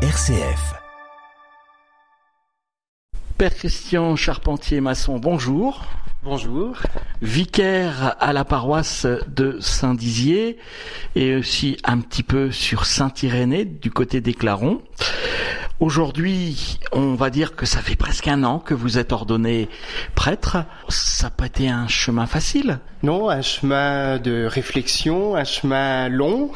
RCF. Père Christian Charpentier-Masson, bonjour. Bonjour. Vicaire à la paroisse de Saint-Dizier et aussi un petit peu sur Saint-Irénée du côté des Clarons. Aujourd'hui, on va dire que ça fait presque un an que vous êtes ordonné prêtre. Ça n'a pas été un chemin facile? Non, un chemin de réflexion, un chemin long,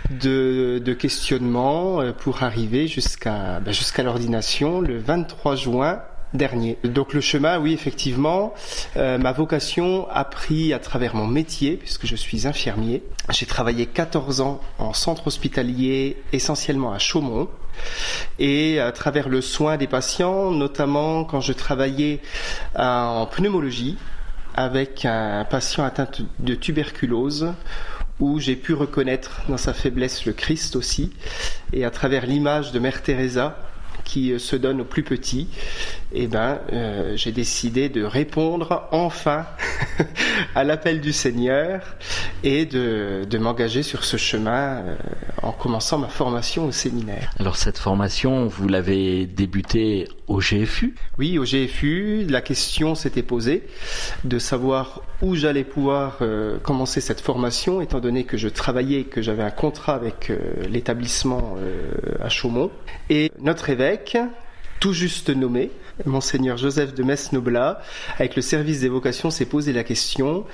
de questionnement pour arriver jusqu'à l'ordination le 23 juin dernier. Donc le chemin, oui, effectivement, ma vocation a pris à travers mon métier, puisque je suis infirmier. J'ai travaillé 14 ans en centre hospitalier, essentiellement à Chaumont, et à travers le soin des patients, notamment quand je travaillais en pneumologie avec un patient atteint de tuberculose, où j'ai pu reconnaître dans sa faiblesse le Christ aussi, et à travers l'image de Mère Teresa, qui se donne aux plus petits, j'ai décidé de répondre enfin à l'appel du Seigneur et de m'engager sur ce chemin en commençant ma formation au séminaire. Alors cette formation, vous l'avez débutée au GFU ? Oui, au GFU, la question s'était posée de savoir où j'allais pouvoir commencer cette formation, étant donné que je travaillais et que j'avais un contrat avec l'établissement à Chaumont. Et notre évêque, tout juste nommé, Monseigneur Joseph de Metz-Noblat, avec le service des vocations, s'est posé la question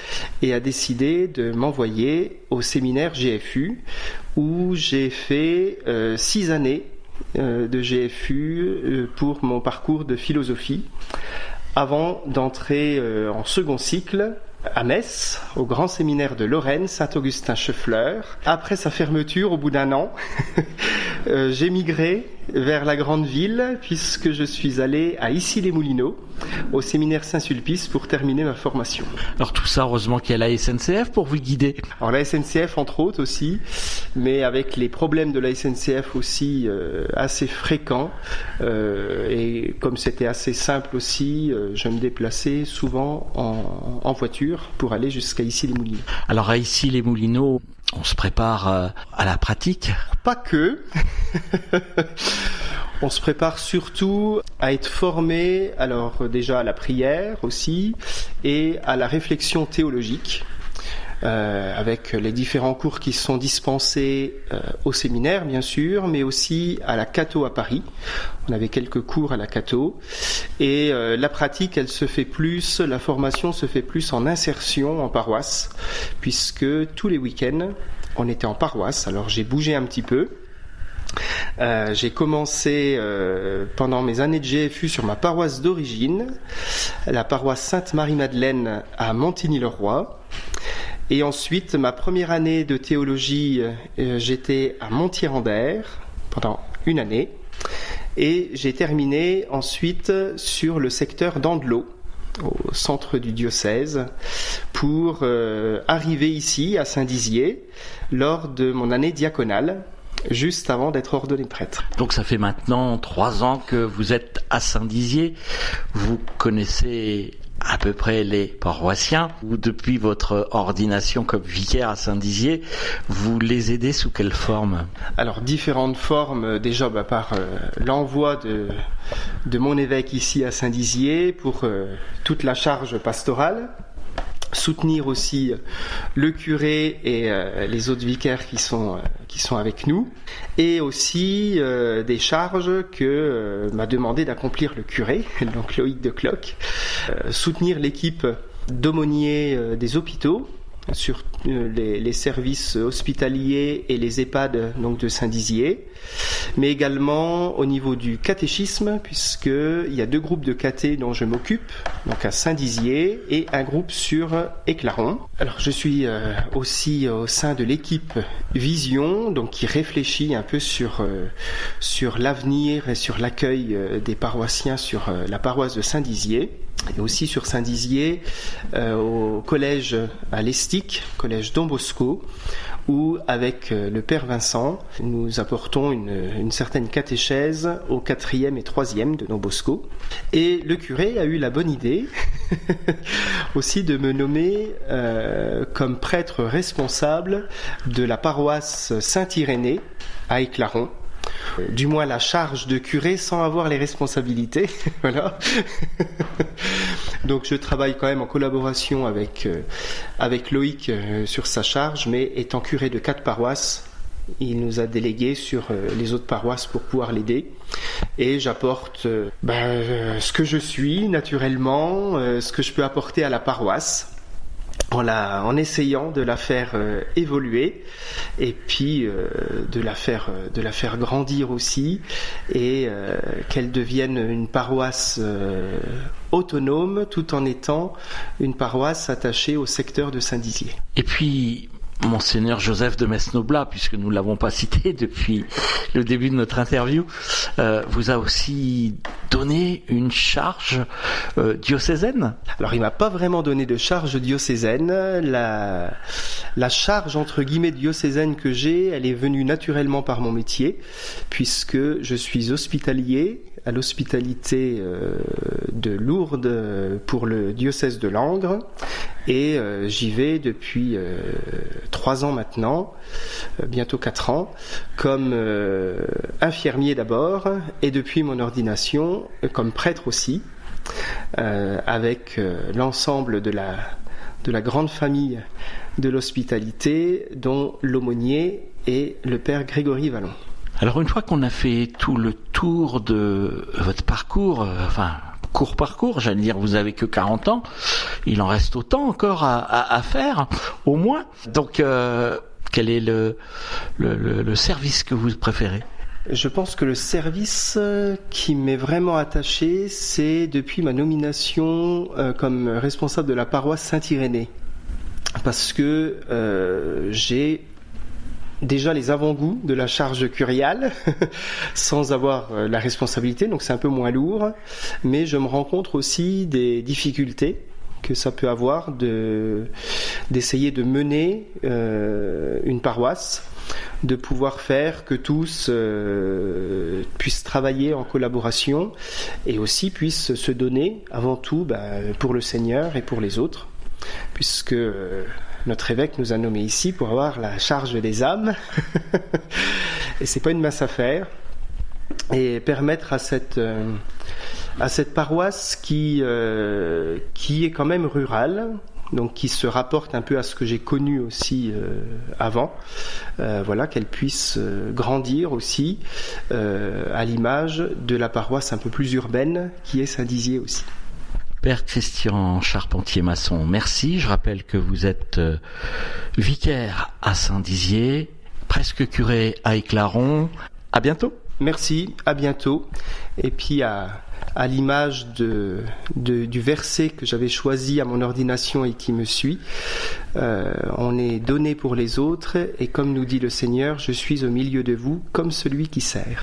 et a décidé de m'envoyer au séminaire GFU, où j'ai fait 6 années de GFU pour mon parcours de philosophie, avant d'entrer en second cycle à Metz, au grand séminaire de Lorraine, Saint-Augustin-Cheffleur. Après sa fermeture, au bout d'un an, j'ai migré vers la grande ville, puisque je suis allé à Issy-les-Moulineaux, au séminaire Saint-Sulpice, pour terminer ma formation. Alors tout ça, heureusement qu'il y a la SNCF pour vous guider. Alors la SNCF, entre autres aussi, mais avec les problèmes de la SNCF aussi assez fréquents, et comme c'était assez simple aussi, je me déplaçais souvent en voiture pour aller jusqu'à Issy-les-Moulineaux. Alors à Issy-les-Moulineaux, on se prépare à la pratique? Pas que. On se prépare surtout à être formé, alors déjà à la prière aussi, et à la réflexion théologique, avec les différents cours qui sont dispensés au séminaire, bien sûr, mais aussi à la Cato à Paris. On avait quelques cours à la Cato. Et la pratique, la formation se fait plus en insertion en paroisse, puisque tous les week-ends, on était en paroisse. Alors j'ai bougé un petit peu. J'ai commencé pendant mes années de GFU sur ma paroisse d'origine, la paroisse Sainte-Marie-Madeleine à Montigny-le-Roi. Et ensuite, ma première année de théologie, j'étais à Montier-en-Der pendant 1 année. Et j'ai terminé ensuite sur le secteur d'Andelot, au centre du diocèse, pour arriver ici à Saint-Dizier lors de mon année diaconale, juste avant d'être ordonné prêtre. Donc ça fait maintenant 3 ans que vous êtes à Saint-Dizier. Vous connaissez à peu près les paroissiens. Ou depuis votre ordination comme vicaire à Saint-Dizier, vous les aidez sous quelle forme? Alors différentes formes, déjà par l'envoi de mon évêque ici à Saint-Dizier pour toute la charge pastorale. Soutenir aussi le curé et les autres vicaires qui sont avec nous, et aussi des charges que m'a demandé d'accomplir le curé, donc Loïc de Cloc, soutenir l'équipe d'aumôniers des hôpitaux sur les services hospitaliers et les EHPAD donc de Saint-Dizier, mais également au niveau du catéchisme, puisqu'il y a 2 groupes de caté dont je m'occupe, donc à Saint-Dizier et un groupe sur Éclaron. Alors je suis aussi au sein de l'équipe Vision, donc qui réfléchit un peu sur l'avenir et sur l'accueil des paroissiens sur la paroisse de Saint-Dizier. Et aussi sur Saint-Dizier, au collège à l'Estique, collège Don Bosco, où avec le Père Vincent, nous apportons une certaine catéchèse au 4e et 3e de Don Bosco. Et le curé a eu la bonne idée aussi de me nommer comme prêtre responsable de la paroisse Saint-Irénée à Éclaron, du moins la charge de curé sans avoir les responsabilités. Voilà. Donc je travaille quand même en collaboration avec Loïc sur sa charge, mais étant curé de 4 paroisses, il nous a délégués sur les autres paroisses pour pouvoir l'aider. Et j'apporte ce que je suis naturellement, ce que je peux apporter à la paroisse, en essayant de la faire évoluer et puis de la faire grandir aussi, et qu'elle devienne une paroisse autonome tout en étant une paroisse attachée au secteur de Saint-Dizier. Et puis Monseigneur Joseph de Mesnoblat, puisque nous ne l'avons pas cité depuis le début de notre interview, vous a aussi donné une charge diocésaine. Alors il m'a pas vraiment donné de charge diocésaine. La charge entre guillemets diocésaine que j'ai, elle est venue naturellement par mon métier, puisque je suis hospitalier à l'hospitalité de Lourdes pour le diocèse de Langres, et j'y vais depuis 3 ans maintenant, bientôt 4 ans, comme infirmier d'abord, et depuis mon ordination comme prêtre aussi, avec l'ensemble de la grande famille de l'hospitalité, dont l'aumônier et le père Grégory Vallon. Alors une fois qu'on a fait tout le tour de votre parcours, court parcours, j'allais dire, vous avez que 40 ans, il en reste autant encore à faire, au moins. Donc quel est le service que vous préférez ? Je pense que le service qui m'est vraiment attaché, c'est depuis ma nomination comme responsable de la paroisse Saint-Irénée. Parce que j'ai déjà les avant-goûts de la charge curiale, sans avoir la responsabilité, donc c'est un peu moins lourd, mais je me rends compte aussi des difficultés que ça peut avoir d'essayer de mener une paroisse, de pouvoir faire que tous puissent travailler en collaboration et aussi puissent se donner avant tout pour le Seigneur et pour les autres, puisque notre évêque nous a nommés ici pour avoir la charge des âmes et c'est pas une mince affaire, et permettre à cette paroisse qui est quand même rurale, donc qui se rapporte un peu à ce que j'ai connu aussi avant, qu'elle puisse grandir aussi à l'image de la paroisse un peu plus urbaine qui est Saint-Dizier aussi. Père Christian Charpentier-Masson, merci. Je rappelle que vous êtes vicaire à Saint-Dizier, presque curé à Éclaron. À bientôt. Merci, à bientôt. Et puis à l'image du verset que j'avais choisi à mon ordination et qui me suit, on est donné pour les autres, et comme nous dit le Seigneur, je suis au milieu de vous comme celui qui sert.